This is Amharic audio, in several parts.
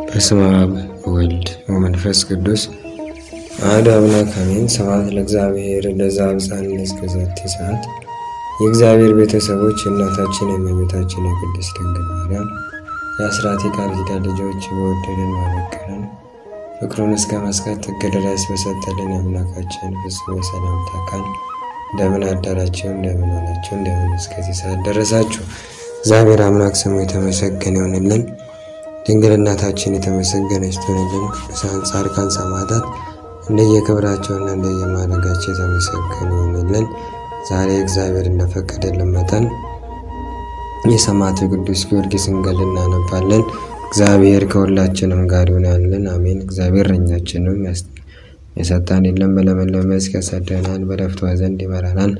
በስመ አብ ወወልድ ወመንፈስ ቅዱስ አሐዱ አምላክ አሜን። ስብሐት ለእግዚአብሔር ለዘአብጽሐነ እስከዛቲ ሰዓት። የእግዚአብሔር ቤተሰቦች እናታችን የእመቤታችን የቅድስት ድንግል ማርያም የአስራት የቃል ኪዳን ልጆች በወደደን ባፈቀረን ፍቅሩን እስከ መስቀል ጥግ ድረስ በሰጠልን አምላካችን ፍጹም የሰላምታ ቃል እንደምን አደራችሁ፣ እንደምን ዋላችሁ፣ እንደምን እስከዚህ ሰዓት ደረሳችሁ። እግዚአብሔር አምላክ ስሙ የተመሰገነ ይሁንልን። ድንግል እናታችን የተመሰገነች ትሁንልን። ቅዱሳን ጻድቃን ሰማዕታት እንደየክብራቸውና እንደየማዕረጋቸው የተመሰገኑ ይሁንልን። ዛሬ እግዚአብሔር እንደፈቀደልን መጠን የሰማዕቱ ቅዱስ ጊዮርጊስን ገድል እናነባለን። እግዚአብሔር ከሁላችንም ጋር ይሁንልን፣ አሜን። እግዚአብሔር እረኛችንም የሰጠን የለም፣ በለመለመ መስክ ያሳደረናል፣ በዕረፍቱ ዘንድ ይመራናል።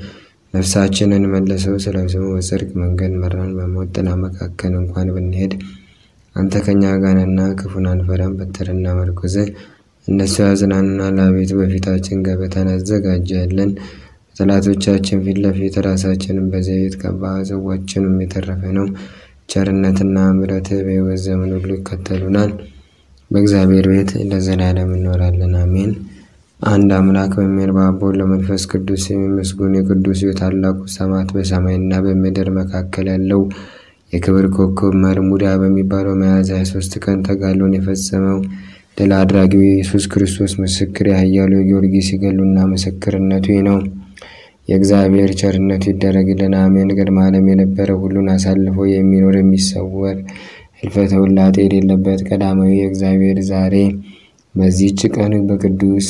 ነፍሳችንን መልሰው ስለ ስሙ በጽድቅ መንገድ መራን። በሞት ጥላ መካከል እንኳን ብንሄድ አንተ ከኛ ጋር ነህና ክፉን አንፈራም። በትርና ምርኩዝ እነሱ ያጽናኑናል። አቤቱ በፊታችን ገበታን አዘጋጀህልን፣ በጠላቶቻችን ፊት ለፊት ራሳችንን በዘይት ቀባህ። ጽዋችንም የተረፈ ነው። ቸርነትና ምሕረትህ በሕይወት ዘመን ሁሉ ይከተሉናል። በእግዚአብሔር ቤት ለዘላለም እንኖራለን፣ አሜን። አንድ አምላክ በሚሆን በአብ ወወልድ ወመንፈስ ቅዱስ የሚመስገን የቅዱስ ታላቁ ሰማዕት በሰማይና በምድር መካከል ያለው የክብር ኮከብ መርሙዳ በሚባለው ሚያዝያ 23 ቀን ተጋድሎን የፈጸመው ድል አድራጊው ኢየሱስ ክርስቶስ ምስክር የኃያሉ ጊዮርጊስ ገድሉና ምስክርነቱ ነው። የእግዚአብሔር ቸርነቱ ይደረግልን፣ አሜን። ቅድመ ዓለም የነበረ ሁሉን አሳልፎ የሚኖር የሚሰወር ሕልፈተ ውላጤ የሌለበት ቀዳማዊ የእግዚአብሔር ዛሬ በዚህች ቀን በቅዱስ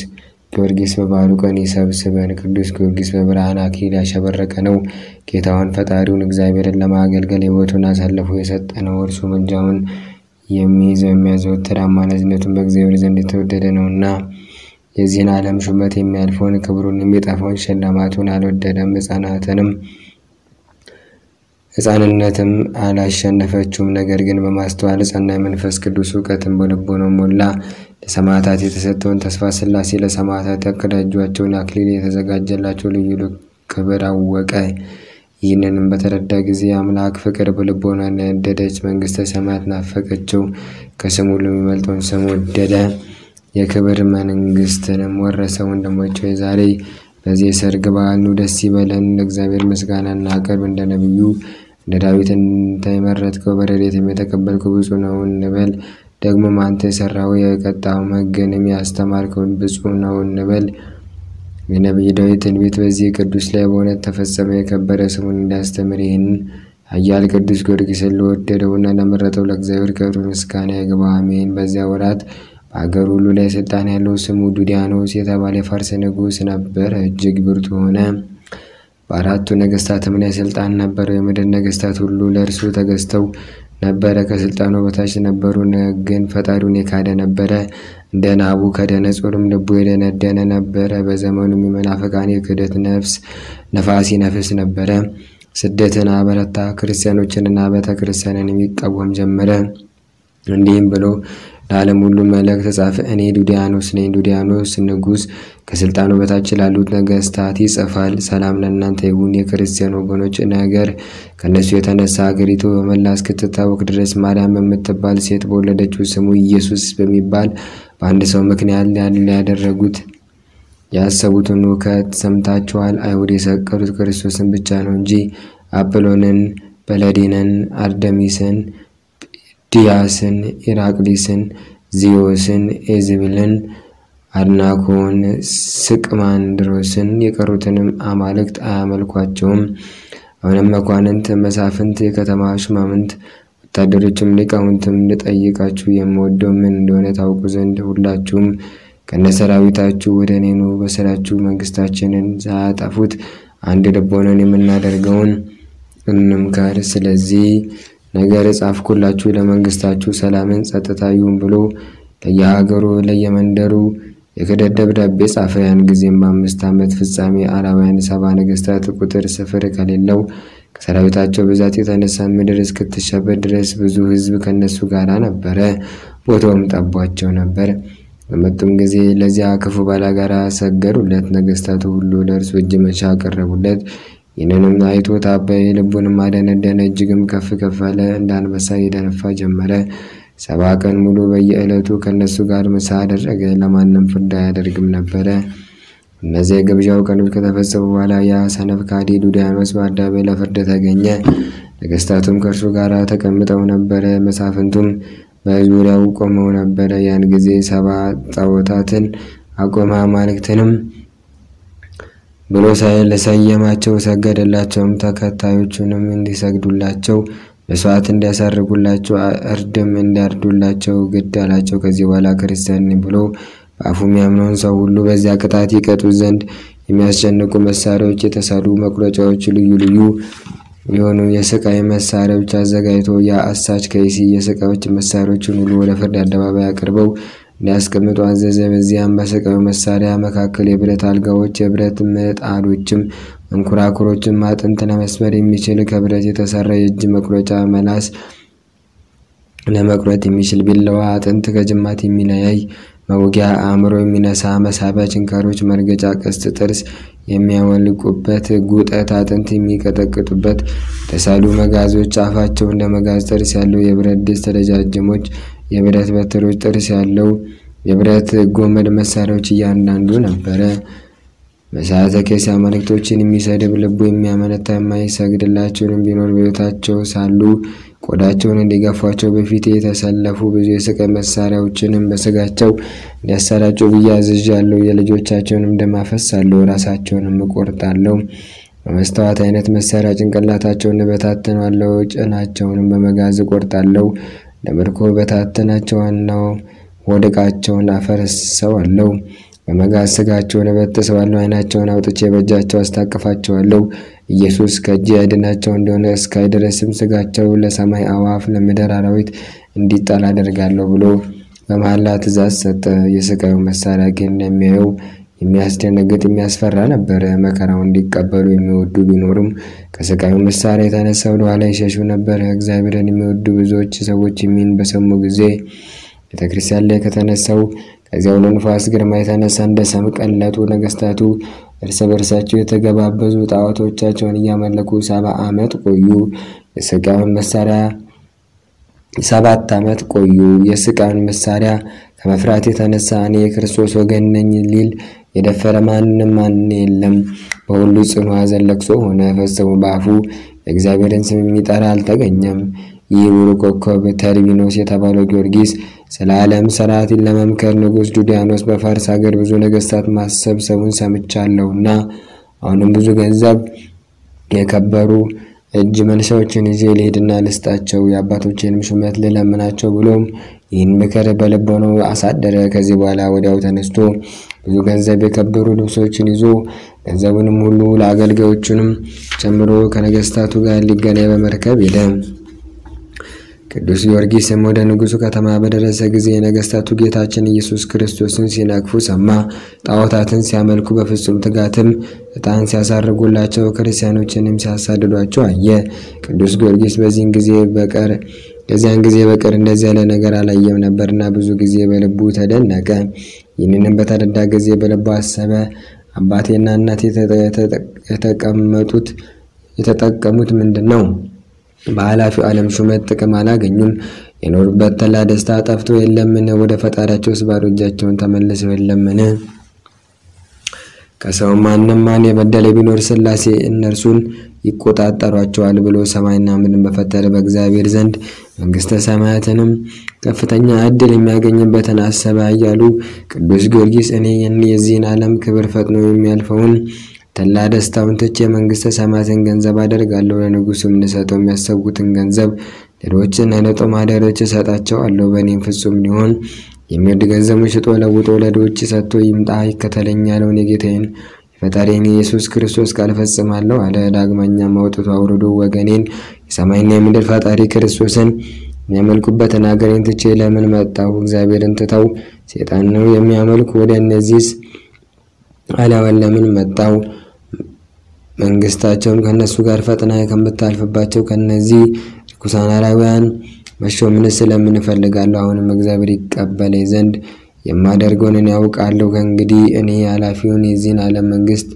ጊዮርጊስ በበዓሉ ቀን ይሰብስበን። ቅዱስ ጊዮርጊስ በብርሃን አክሊል ያሸበረቀ ነው። ጌታውን ፈጣሪውን እግዚአብሔርን ለማገልገል ሕይወቱን አሳልፎ የሰጠ ነው። እርሱ ምልጃውን የሚይዘው የሚያዘወትር አማላጅነቱን በእግዚአብሔር ዘንድ የተወደደ ነውና የዚህን ዓለም ሹመት የሚያልፈውን ክብሩን የሚጠፋውን ሽልማቱን አልወደደም። ሕፃንነትም አላሸነፈችውም። ነገር ግን በማስተዋል ጸና። የመንፈስ ቅዱስ እውቀትን በልቦናው ሞላ። ለሰማዕታት የተሰጠውን ተስፋ ሥላሴ ለሰማዕታት ያቀዳጇቸውን አክሊል የተዘጋጀላቸው ልዩ ክብር አወቀ። ይህንንም በተረዳ ጊዜ አምላክ ፍቅር በልቦና ነደደች። መንግሥተ ሰማያት ናፈቀችው። ከስሙ ሁሉ የሚበልጠውን ስም ወደደ። የክብር መንግሥትንም ወረሰ። ወንድሞች ሆይ ዛሬ በዚህ የሰርግ በዓል ኑ፣ ደስ ይበለን፣ ለእግዚአብሔር ምስጋና እናቅርብ። እንደ ነቢዩ እንደ ዳዊት እንተ የመረጥከው በረድኤትም የተቀበልከው ብፁዕ ነው እንበል። ደግሞም አንተ የሠራው የቀጣው መገንም ያስተማርከውን ብፁዕ ነው እንበል። የነቢይ ዳዊት ትንቢት በዚህ ቅዱስ ላይ በእውነት ተፈጸመ። የከበረ ስሙን እንዲያስተምር ይህን ኃያል ቅዱስ ጊዮርጊስን ለወደደውና ለመረጠው ለእግዚአብሔር ክብር ምስጋና ይግባው፣ አሜን። በዚያ ወራት በአገር ሁሉ ላይ ስልጣን ያለው ስሙ ዱዲያኖስ የተባለ የፋርስ ንጉሥ ነበር። እጅግ ብርቱ ሆነ። በአራቱ ነገሥታትም ላይ ስልጣን ነበረው። የምድር ነገሥታት ሁሉ ለእርሱ ተገዝተው ነበረ፣ ከስልጣኑ በታች ነበሩ። ግን ፈጣሪውን የካደ ነበረ። እንደ ናቡከደነፆርም ልቡ የደነደነ ነበረ። በዘመኑም የመናፍቃን የክህደት ነፋስ ይነፍስ ነበረ። ስደትን አበረታ። ክርስቲያኖችንና ቤተ ክርስቲያንን የሚቃወም ጀመረ። እንዲህም ብሎ ለዓለም ሁሉ መልእክት ጻፈ። እኔ ዱዲያኖስ ነኝ። ዱዲያኖስ ንጉሥ ከስልጣኑ በታች ላሉት ነገሥታት ይጽፋል። ሰላም ለእናንተ ይሁን። የክርስቲያን ወገኖች ነገር ከእነሱ የተነሳ አገሪቱ በመላ እስክትታወቅ ድረስ ማርያም በምትባል ሴት በወለደችው ስሙ ኢየሱስ በሚባል በአንድ ሰው ምክንያት ያደረጉት ያሰቡትን ውከት ሰምታችኋል። አይሁድ የሰቀሉት ክርስቶስን ብቻ ነው እንጂ አጵሎንን፣ በለዲንን፣ አርደሚስን፣ ዲያስን፣ ኢራቅሊስን፣ ዚዮስን፣ ኤዝብልን፣ አድናኮን፣ ስቅማንድሮስን የቀሩትንም አማልክት አያመልኳቸውም። አሁንም መኳንንት፣ መሳፍንት፣ የከተማ ሹማምንት፣ ወታደሮችም ሊቃውንትም ልጠይቃችሁ የምወደው ምን እንደሆነ ታውቁ ዘንድ ሁላችሁም ከነሰራዊታችሁ ወደ እኔ ኑ። በሥራችሁ መንግሥታችንን ሳያጠፉት አንድ ልብ ሆነን የምናደርገውን እንምከር። ስለዚህ ነገር ጻፍኩላችሁ። ለመንግሥታችሁ ሰላምን ጸጥታ ይሁን ብሎ ለየሀገሩ ለየመንደሩ የክህደት ደብዳቤ ጻፈ። ያን ጊዜም በ5 ዓመት ፍጻሜ አላውያን 70 ነገሥታት ቁጥር ስፍር ከሌለው ከሰራዊታቸው ብዛት የተነሳ ምድር እስክትሸበር ድረስ ብዙ ሕዝብ ከነሱ ጋር ነበረ። ቦታውም ጠቧቸው ነበር። በመጡም ጊዜ ለዚያ ክፉ ባላጋራ ሰገዱለት። ነገሥታቱ ሁሉ ለእርሱ እጅ መንሻ አቀረቡለት። ይህንንም አይቶ ታበየ፣ ልቡንም አደነደነ፣ እጅግም ከፍ ከፍ አለ። እንደ አንበሳ ይደነፋ ጀመረ። 70 ቀን ሙሉ በየዕለቱ ከነሱ ጋር ምሳ አደረገ። ለማንም ፍርድ አያደርግም ነበረ። እነዚህ የግብዣው ቀኖች ከተፈጸሙ በኋላ ያ ሰነፍ ከሃዲ ዱድያኖስ በአደባባይ ለፍርድ ተገኘ። ነገሥታቱም ከእርሱ ጋር ተቀምጠው ነበረ። መሳፍንቱም በዙሪያው ቆመው ነበረ። ያን ጊዜ 70 ጣዖታትን አቆመ። አማልክትንም ብሎ ሰየማቸው፣ ሰገደላቸውም። ተከታዮቹንም እንዲሰግዱላቸው፣ መስዋዕት እንዲያሳርጉላቸው፣ እርድም እንዲያርዱላቸው ግድ አላቸው። ከዚህ በኋላ ክርስቲያን ብሎ በአፉ የሚያምነውን ሰው ሁሉ በዚያ ቅጣት ይቀጡት ዘንድ የሚያስጨንቁ መሳሪያዎች፣ የተሳሉ መቁረጫዎች፣ ልዩ ልዩ የሆኑ የስቃይ መሳሪያዎች አዘጋጅቶ ያ አሳች ከይሲ የስቃዮች መሳሪያዎችን ሁሉ ወደ ፍርድ አደባባይ አቅርበው እንዲያስቀምጡ አዘዘ። በዚያም በስቃዩ መሳሪያ መካከል የብረት አልጋዎች፣ የብረት ምጣዶችም፣ መንኮራኩሮችም፣ አጥንት ለመስበር የሚችል ከብረት የተሰራ የእጅ መቁረጫ፣ መላስ ለመቁረጥ የሚችል ቢላዋ፣ አጥንት ከጅማት የሚለያይ መውጊያ፣ አእምሮ የሚነሳ መሳቢያ፣ ችንካሮች፣ መርገጫ፣ ቀስት፣ ጥርስ የሚያወልቁበት ጉጠት፣ አጥንት የሚቀጠቅጡበት የተሳሉ መጋዞች፣ አፋቸው እንደ መጋዝ ጥርስ ያለው የብረት ድስት፣ ረጃጅሞች የብረት በትሮች፣ ጥርስ ያለው የብረት ጎመድ መሳሪያዎች እያንዳንዱ ነበረ። መሳተ ኬስ አማልክቶችን የሚሰድብ ልቡ የሚያመነታ የማይሰግድላቸውን ቢኖር በሕይወታቸው ሳሉ ቆዳቸውን እንዲገፏቸው በፊቴ የተሰለፉ ብዙ የስቃይ መሳሪያዎችንም በስጋቸው እንዲያሰራጩ ብዬ አዝዣለሁ። የልጆቻቸውንም ደም አፈሳለሁ፣ ራሳቸውንም እቆርጣለሁ። በመስተዋት አይነት መሳሪያ ጭንቅላታቸውን እበታተናለሁ፣ ጭናቸውንም በመጋዝ እቆርጣለሁ። ለምርኮ በታተናቸዋለሁ፣ ወድቃቸውን አፈርሰዋለሁ። በመጋዝ ስጋቸውን እበጥሰዋለሁ፣ ዓይናቸውን አውጥቼ በእጃቸው አስታቅፋቸዋለሁ። ኢየሱስ ከእጄ ያድናቸው እንደሆነ እስካይ ድረስም ስጋቸው ለሰማይ አዋፍ ለምድር አራዊት እንዲጣል አደርጋለሁ ብሎ በመሐላ ትእዛዝ ሰጠ። የስቃዩ መሳሪያ ግን የሚያየው የሚያስደነግጥ የሚያስፈራ ነበረ። መከራውን እንዲቀበሉ የሚወዱ ቢኖሩም ከስቃዩ መሳሪያ የተነሳ ወደ ኋላ ይሸሹ ነበር። እግዚአብሔርን የሚወዱ ብዙዎች ሰዎች የሚን በሰሙ ጊዜ ቤተክርስቲያን ላይ ከተነሳው ከዚያው ነፋስ ግርማ የተነሳ እንደ ሰም ቀለጡ። ነገሥታቱ እርስ በርሳቸው የተገባበዙ ጣዖቶቻቸውን እያመለኩ 70 ዓመት ቆዩ። የስቃዩን መሳሪያ 7 ዓመት ቆዩ። የስቃዩን መሳሪያ ከመፍራት የተነሳ እኔ የክርስቶስ ወገን ነኝ ሊል የደፈረ ማን የለም። በሁሉ ጽኑ ሐዘን ለቅሶ ሆነ። ፈጽሞ በአፉ የእግዚአብሔርን ስም የሚጠራ አልተገኘም። ይህ ቡሩክ ኮከብ ተርቢኖስ የተባለው ጊዮርጊስ ስለ ዓለም ሥርዓትን ለመምከር ንጉሥ ዱድያኖስ በፋርስ ሀገር ብዙ ነገሥታት ማሰብሰቡን ሰምቻለሁና አሁንም ብዙ ገንዘብ የከበሩ እጅ መንሻዎችን ይዤ ልሄድና ልስጣቸው፣ የአባቶቼንም ሹመት ልለምናቸው ብሎም ይህን ምክር በልቦናው አሳደረ። ከዚህ በኋላ ወዲያው ተነስቶ ብዙ ገንዘብ የከበሩ ልብሶችን ይዞ ገንዘቡንም ሁሉ ለአገልጋዮቹንም ጨምሮ ከነገሥታቱ ጋር ሊገናኝ በመርከብ ሄደ። ቅዱስ ጊዮርጊስም ወደ ንጉሡ ከተማ በደረሰ ጊዜ ነገሥታቱ ጌታችን ኢየሱስ ክርስቶስን ሲነቅፉ ሰማ። ጣዖታትን ሲያመልኩ በፍጹም ትጋትም ዕጣን ሲያሳርጉላቸው ክርስቲያኖችንም ሲያሳድዷቸው አየ። ቅዱስ ጊዮርጊስ በዚያን ጊዜ በቀር እንደዚህ ያለ ነገር አላየም ነበርና ብዙ ጊዜ በልቡ ተደነቀ። ይህንንም በተረዳ ጊዜ በልቡ አሰበ፣ አባቴና እናቴ የተጠቀሙት ምንድን ነው? በኃላፊው ዓለም ሹመት ጥቅም አላገኙም። የኖሩበት ተላ ደስታ ጠፍቶ የለምን? ወደ ፈጣሪያቸው ባዶ እጃቸውን ተመልሰው የለምን? ከሰው ማን የበደለ ቢኖር ሥላሴ እነርሱን ይቆጣጠሯቸዋል ብሎ ሰማይና ምድርን በፈጠረ በእግዚአብሔር ዘንድ መንግሥተ ሰማያትንም ከፍተኛ ዕድል የሚያገኝበትን አሰበ እያሉ ቅዱስ ጊዮርጊስ እኔ የዚህን ዓለም ክብር ፈጥኖ የሚያልፈውን ተላ ደስታውን ትቼ መንግሥተ ሰማያትን ገንዘብ አደርጋለሁ። ለንጉሡም ልሰጠው የሚያሰቡትን ገንዘብ ሌሎችን ለጦም አዳሪዎች እሰጣቸዋለሁ። በእኔም ፍጹም ሊሆን የሚወድ ገንዘቡን ሽጦ ለውጦ ለድሆች ሰጥቶ ይምጣ ይከተለኝ ያለውን የጌታዬን የፈጣሪን ኢየሱስ ክርስቶስ ቃል ፈጽማለሁ አለ። ዳግመኛም አውጥቶ አውርዶ ወገኔን የሰማይና የምድር ፈጣሪ ክርስቶስን የሚያመልኩበትን ሀገሬን ትቼ ለምን መጣሁ? እግዚአብሔርን ትተው ሰይጣን ነው የሚያመልኩ ወደ እነዚህስ አላወን ለምን መጣሁ? መንግስታቸውም ከነሱ ጋር ፈጥና ከምታልፍባቸው ከነዚህ ርኩሳን አላውያን መሾምንስ ስለምን እፈልጋለሁ? አሁንም እግዚአብሔር ይቀበለኝ ዘንድ የማደርገውን እኔ ያውቃለሁ። ከእንግዲህ እኔ ኃላፊውን የዚህን ዓለም መንግስት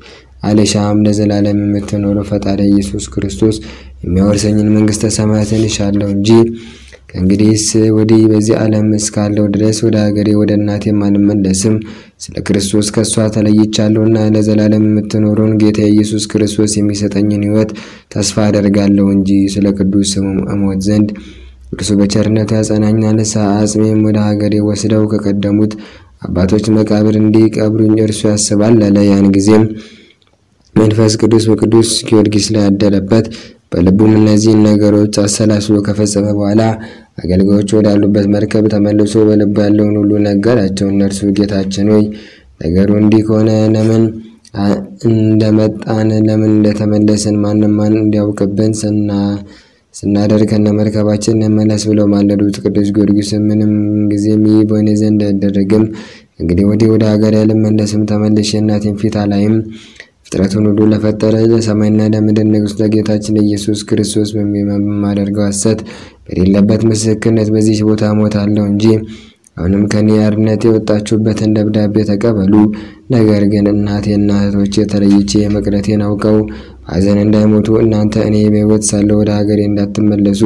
አልሻም። ለዘላለም የምትኖረው ፈጣሪ ኢየሱስ ክርስቶስ የሚያወርሰኝን መንግስተ ሰማያትን እሻለሁ እንጂ ከእንግዲህስ ወዲህ በዚህ ዓለም እስካለሁ ድረስ ወደ ሀገሬ ወደ እናቴም አልመለስም። ስለ ክርስቶስ ከእሷ ተለይቻለሁና ለዘላለም የምትኖረውን ጌታ ኢየሱስ ክርስቶስ የሚሰጠኝን ሕይወት ተስፋ አደርጋለሁ እንጂ ስለ ቅዱስ ስሙ እሞት ዘንድ እርሱ በቸርነቱ ያጸናኛል። አጽሜም ወደ ሀገሬ ወስደው ከቀደሙት አባቶች መቃብር እንዲቀብሩኝ እርሱ ያስባል አለ። ያን ጊዜም መንፈስ ቅዱስ በቅዱስ ጊዮርጊስ ላይ ያደረበት። በልቡም እነዚህን ነገሮች አሰላስሎ ከፈጸመ በኋላ አገልጋዮች ወዳሉበት መርከብ ተመልሶ በልቡ ያለውን ሁሉ ነገራቸው። እነርሱ ጌታችን ሆይ ነገሩ እንዲህ ከሆነ ለምን እንደመጣን ለምን እንደተመለስን ማንም እንዲያውቅብን ስናደርግ ከነ መርከባችን እንመለስ ብለው ማለዱት። ቅዱስ ጊዮርጊስ ምንም ጊዜም ይህ በእኔ ዘንድ አይደረግም፣ እንግዲህ ወዲህ ወደ ሀገር ያልመለስም፣ ተመልሼ እናቴን ፊት አላይም። ፍጥረቱን ሁሉ ለፈጠረ ለሰማይና ለምድር ንጉሥ ለጌታችን ኢየሱስ ክርስቶስ በማደርገው ሐሰት በሌለበት ምስክርነት በዚህ ቦታ እሞታለሁ እንጂ አሁንም ከኔ አርነት የወጣችሁበትን ደብዳቤ ተቀበሉ። ነገር ግን እናቴና እህቶቼ ተለይቼ መቅረቴን አውቀው ሐዘን እንዳይሞቱ እናንተ እኔ በሕይወት ሳለሁ ወደ ሀገሬ እንዳትመለሱ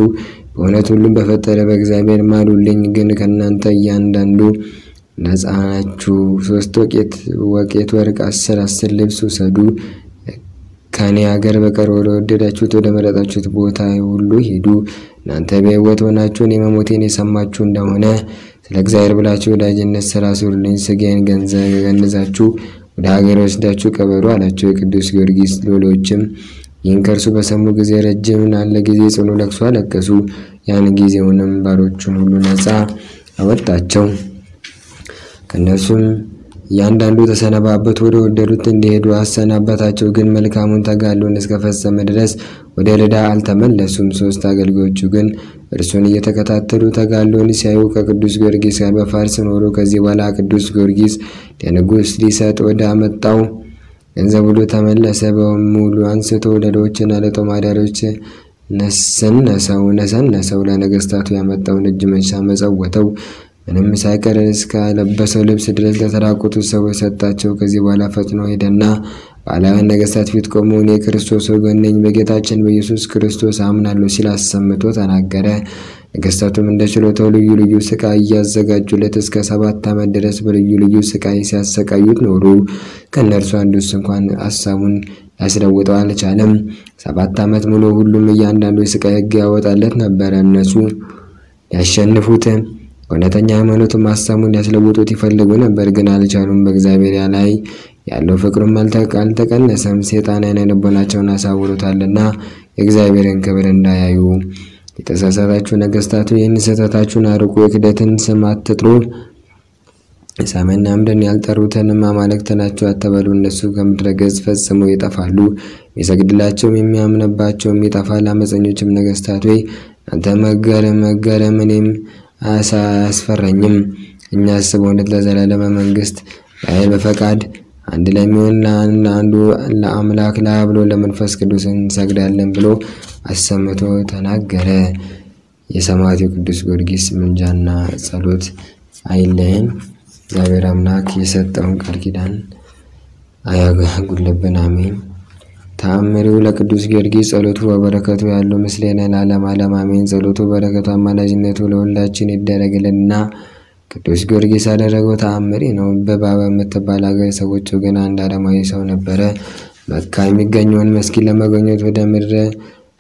በእውነት ሁሉም በፈጠረ በእግዚአብሔር ማሉልኝ። ግን ከእናንተ እያንዳንዱ ነፃ ናችሁ። 3 ወቄት ወርቅ 10 ልብስ ውሰዱ። ከኔ ሀገር በቀር ወደ ወደዳችሁት ወደ መረጣችሁት ቦታ ሁሉ ሂዱ። እናንተ በሕይወት ሆናችሁ እኔ መሞቴን የሰማችሁ እንደሆነ ስለ እግዚአብሔር ብላችሁ ወዳጅነት ሥራ ስሩልኝ። ሥጋዬን ገንዛችሁ ወደ ሀገር ወስዳችሁ ቀበሩ አላቸው። የቅዱስ ጊዮርጊስ ሎሌዎችም ይህን ከእርሱ በሰሙ ጊዜ ረጅም ላለ ጊዜ ጽኑ ለቅሶ አለቀሱ። ያን ጊዜውንም ባሮቹን ሁሉ ነፃ አወጣቸው። ከእነርሱም እያንዳንዱ ተሰነባበቱ፣ ወደ ወደዱት እንዲሄዱ አሰናበታቸው። ግን መልካሙን ተጋድሎን እስከፈጸመ ድረስ ወደ ልዳ አልተመለሱም። 3 አገልጋዮቹ ግን እርሱን እየተከታተሉ ተጋድሎን ሲያዩ ከቅዱስ ጊዮርጊስ ጋር በፋርስ ኖሩ። ከዚህ በኋላ ቅዱስ ጊዮርጊስ ለንጉሥ ሊሰጥ ወደ አመጣው ገንዘብ ሁሉ ተመለሰ። በሙሉ አንስቶ ለድሆችና ለጦማዳሪዎች ነሰነሰው። ለነገስታቱ ያመጣውን እጅ መንሻ መጸወተው። ምንም ሳይቀር እስከ ለበሰው ልብስ ድረስ ለተራቆቱ ሰዎች ሰጣቸው። ከዚህ በኋላ ፈጥኖ ሄደና በአላውያን ነገስታት ፊት ቆሞ እኔ የክርስቶስ ወገን ነኝ፣ በጌታችን በኢየሱስ ክርስቶስ አምናለሁ ሲል አሰምቶ ተናገረ። ነገስታቱም እንደ ችሎታው ልዩ ልዩ ስቃይ እያዘጋጁለት እስከ 7 ዓመት ድረስ በልዩ ልዩ ስቃይ ሲያሰቃዩት ኖሩ። ከእነርሱ አንዱስ እንኳን ሀሳቡን ያስለውጠው አልቻለም። 7 ዓመት ሙሉ ሁሉም እያንዳንዱ የስቃይ ሕግ ያወጣለት ነበረ። እነሱ ያሸንፉት እውነተኛ ሃይማኖትን ሀሳቡን ሊያስለውጡት ይፈልጉ ነበር፣ ግን አልቻሉም። በእግዚአብሔር ላይ ያለው ፍቅሩም አልተቀነሰም። ሰይጣን ዓይነ ልቦናቸውን አሳውሮታልና የእግዚአብሔርን ክብር እንዳያዩ። የተሳሳታችሁ ነገስታቱ ይህን ስህተታችሁን አርቁ፣ የክደትን ስም አትጥሩ፣ ሰማይና ምድርን ያልጠሩትንም አማልክት ናቸው አትበሉ። እነሱ ከምድረ ገጽ ፈጽሞ ይጠፋሉ፣ የሚሰግድላቸውም የሚያምንባቸውም ይጠፋል። አመፀኞችም ነገስታት ሆይ አንተ መገረም እኔም አያስፈራኝም። እኛ በእውነት ለዘላለም መንግስት በኃይል በፈቃድ አንድ ላይ የሚሆን ለአንዱ ለአምላክ ለአብ ለመንፈስ ቅዱስ እንሰግዳለን ብሎ አሰምቶ ተናገረ። የሰማዕቱ ቅዱስ ጊዮርጊስ ምልጃና ጸሎት አይለየን። እግዚአብሔር አምላክ የሰጠውን ቃል ኪዳን አያጉድልብን። አሜን። ተአምሪው ለቅዱስ ጊዮርጊስ ጸሎቱ በበረከቱ ያለው ምስሌነ ለዓለመ ዓለም አሜን። ጸሎቱ በረከቱ አማላጅነቱ ለሁላችን ይደረግልንና ቅዱስ ጊዮርጊስ ያደረገው ተአምሪ ነው። በባባ የምትባል ሀገር ሰዎች ወገን አንድ አረማዊ ሰው ነበረ። መካ የሚገኘውን መስጊድ ለመጎብኘት ወደ ምድረ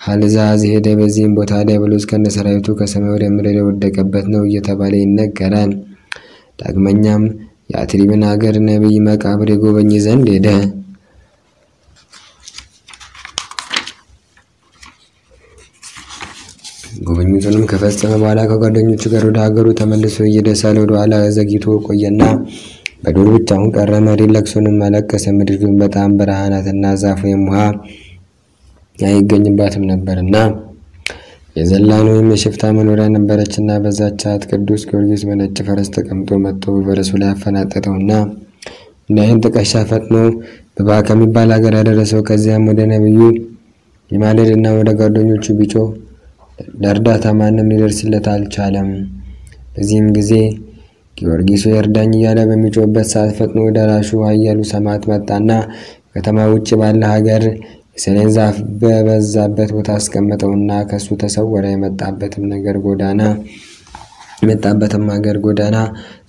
ሀልዛዝ ሄደ። በዚህም ቦታ ዲያብሎስ ከነሰራዊቱ ከሰማይ ወደ ምድር የወደቀበት ነው እየተባለ ይነገራል። ዳግመኛም የአትሪብን ሀገር ነቢይ መቃብር የጎበኝ ዘንድ ሄደ። ጉብኝቱንም ከፈጸመ በኋላ ከጓደኞቹ ጋር ወደ ሀገሩ ተመልሶ እየደሳለ ወደ ኋላ ዘግይቶ ቆየና በዱር ብቻውን ቀረ። መሪር ለቅሶንም አለቀሰ። ምድር ግን በጣም በረሃ ናትና ዛፍ ወይም ውሃ አይገኝባትም ነበርና የዘላን ወይም የሽፍታ መኖሪያ ነበረችና በዛች ሰዓት ቅዱስ ጊዮርጊስ በነጭ ፈረስ ተቀምጦ መጥቶ በፈረሱ ላይ አፈናጠጠውና እንዳይን ጥቀሻ ፈጥኖ በባ ከሚባል ሀገር ያደረሰው። ከዚያም ወደ ነብዩ ይማልድና ወደ ጓደኞቹ ቢጮህ ለእርዳታ ማንም ሊደርስለት አልቻለም። በዚህም ጊዜ ጊዮርጊስ እርዳኝ እያለ በሚጮህበት ሰዓት ፈጥኖ ደራሹ ኃያሉ ሰማዕት መጣና ከተማ ውጭ ባለ ሀገር የሰሌን ዛፍ በበዛበት ቦታ አስቀመጠውና ከሱ ተሰወረ። የመጣበትም ሀገር ጎዳና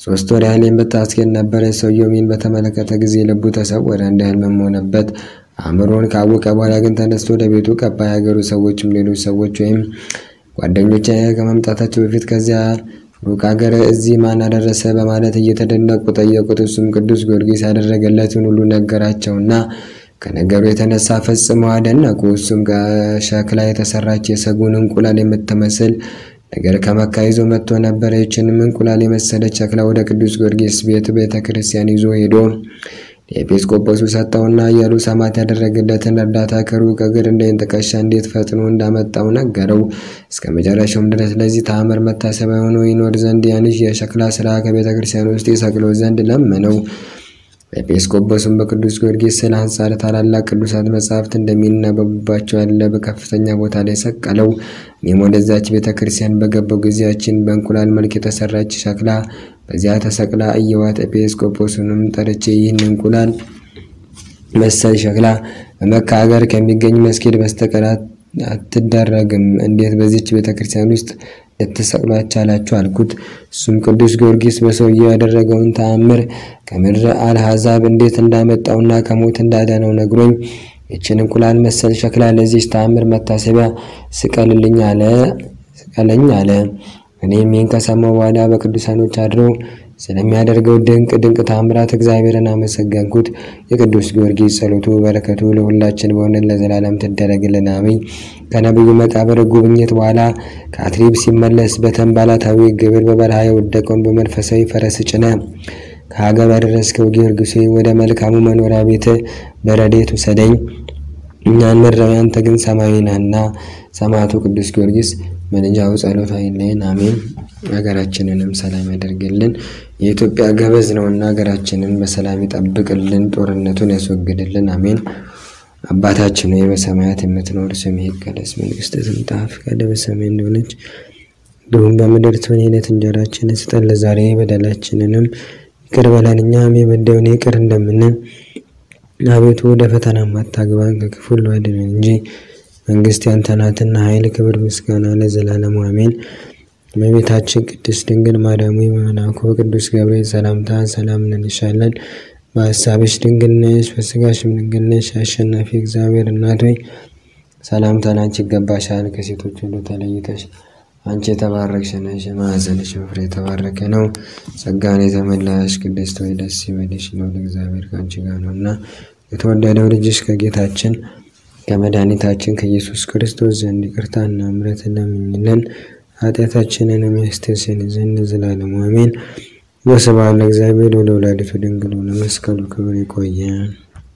3 ወር ያህል የምታስኬድ ነበረ። ሰውየው ይህን በተመለከተ ጊዜ ልቡ ተሰወረ፣ እንደ ሕልምም ሆነበት። አእምሮን ካወቀ በኋላ ግን ተነስቶ ወደ ቤቱ ገባ። የሀገሩ ሰዎችም ሌሎች ሰዎች ወይም ጓደኞች ከመምጣታቸው በፊት ከዚያ ሩቅ ሀገር እዚህ ማን አደረሰ በማለት እየተደነቁ ጠየቁት። እሱም ቅዱስ ጊዮርጊስ ያደረገለትን ሁሉ ነገራቸውና ከነገሩ የተነሳ ፈጽመው አደነቁ። እሱም ከሸክላ የተሰራች የሰጎን እንቁላል የምትመስል ነገር ከመካ ይዞ መጥቶ ነበር። ይህችንም እንቁላል የመሰለች ሸክላ ወደ ቅዱስ ጊዮርጊስ ቤተ ክርስቲያን ይዞ ሄዶ ለኤጲስቆጶሱ ሰጠውና እያሉ ሰማዕት ያደረገለትን እርዳታ ከሩቅ አገር እንዳይን ጥቀሻ እንዴት ፈጥኖ እንዳመጣው ነገረው። እስከ መጨረሻውም ድረስ ለዚህ ተአምር መታሰቢያ ሆኖ ይኖር ዘንድ ያንሽ የሸክላ ስራ ከቤተ ክርስቲያን ውስጥ ይሰቅለው ዘንድ ለመነው። ኤጲስቆጶሱም በቅዱስ ጊዮርጊስ ስለ አንጻር ታላላቅ ቅዱሳት መጻሕፍት እንደሚነበቡባቸው ያለ በከፍተኛ ቦታ ላይ ሰቀለው። እኔም ወደዛች ቤተ ክርስቲያን በገባው ጊዜያችን በእንቁላል መልክ የተሰራች ሸክላ በዚያ ተሰቅላ እየዋት ኤጲስቆጶሱንም ጠርቼ ይህን እንቁላል መሰል ሸክላ በመካ ሀገር ከሚገኝ መስጊድ በስተቀር አትደረግም፣ እንዴት በዚች ቤተ ክርስቲያን ውስጥ ልትሰቅሉ አቻላችሁ አልኩት። እሱም ቅዱስ ጊዮርጊስ በሰውየው ያደረገውን ተአምር ከምድረ አልሐዛብ እንዴት እንዳመጣውና ከሞት እንዳዳነው ነግሮኝ ይህችን እንቁላል መሰል ሸክላ ለዚህ ተአምር መታሰቢያ ስቀልኝ አለ። እኔም ይህን ከሰማሁ በኋላ በቅዱሳኖች አድሮ ስለሚያደርገው ድንቅ ተአምራት እግዚአብሔርን አመሰገንኩት። የቅዱስ ጊዮርጊስ ጸሎቱ በረከቱ ለሁላችን በእውነት ለዘላለም ትደረግልን አሜን። ከነብዩ መቃብር ጉብኝት በኋላ ከአትሪብ ሲመለስ በተንባላታዊ ግብር በበረሃ የወደቀውን በመንፈሳዊ ፈረስ ጭነ ከሀገር ያደረስከው ጊዮርጊስ ወደ መልካሙ መኖሪያ ቤት በረድኤት ውሰደኝ። እኛን ምድራዊ አንተ ግን ሰማያዊ ነህና። ሰማዕቱ ቅዱስ ጊዮርጊስ መልጃው ጸሎቱ አይለየን አሜን። ሀገራችንንም ሰላም ያደርግልን። የኢትዮጵያ ገበዝ ነውና ሀገራችንን በሰላም ይጠብቅልን፣ ጦርነቱን ያስወግድልን አሜን። አባታችን ሆይ በሰማያት የምትኖር ስምህ ይቀደስ፣ መንግስትህ ትምጣ፣ ፈቃድህ በሰማይ እንደሆነች እንዲሁም በምድር ትሁን። የዕለት እንጀራችንን ስጠን ዛሬ፣ በደላችንንም ይቅር በለን እኛም የበደሉንን ይቅር እንደምንል። አቤቱ ወደ ፈተና አታግባን ከክፉ ሁሉ አድነን እንጂ መንግስት ያንተ ናትና ኃይል፣ ክብር፣ ምስጋና ለዘላለሙ አሜን። እመቤታችን ቅድስት ድንግል ማርያም ሆይ በመልአኩ በቅዱስ ገብርኤል ሰላምታ ሰላም እንልሻለን። በሐሳብሽ ድንግል ነሽ፣ በሥጋሽም ድንግል ነሽ። አሸናፊ እግዚአብሔር እናት ሆይ ሰላምታ ላንቺ ይገባሻል። ከሴቶች ሁሉ ተለይተሽ አንቺ የተባረክሽ ነሽ፣ የማኅፀንሽ ፍሬ የተባረከ ነው። ጸጋን የተመላሽ ቅድስት ሆይ ደስ ይበልሽ፣ ልዑል እግዚአብሔር ከአንቺ ጋር ነውና የተወደደው ልጅሽ ከጌታችን ከመድኃኒታችን ከኢየሱስ ክርስቶስ ዘንድ ይቅርታና ምሕረትን ለምኝልን ኃጢአታችንን የሚያስተሰርይ ዘንድ ለዘላለሙ አሜን። ወስብሐት ለእግዚአብሔር ወለወላዲቱ ድንግል ወለመስቀሉ ክቡር። ይቆየን።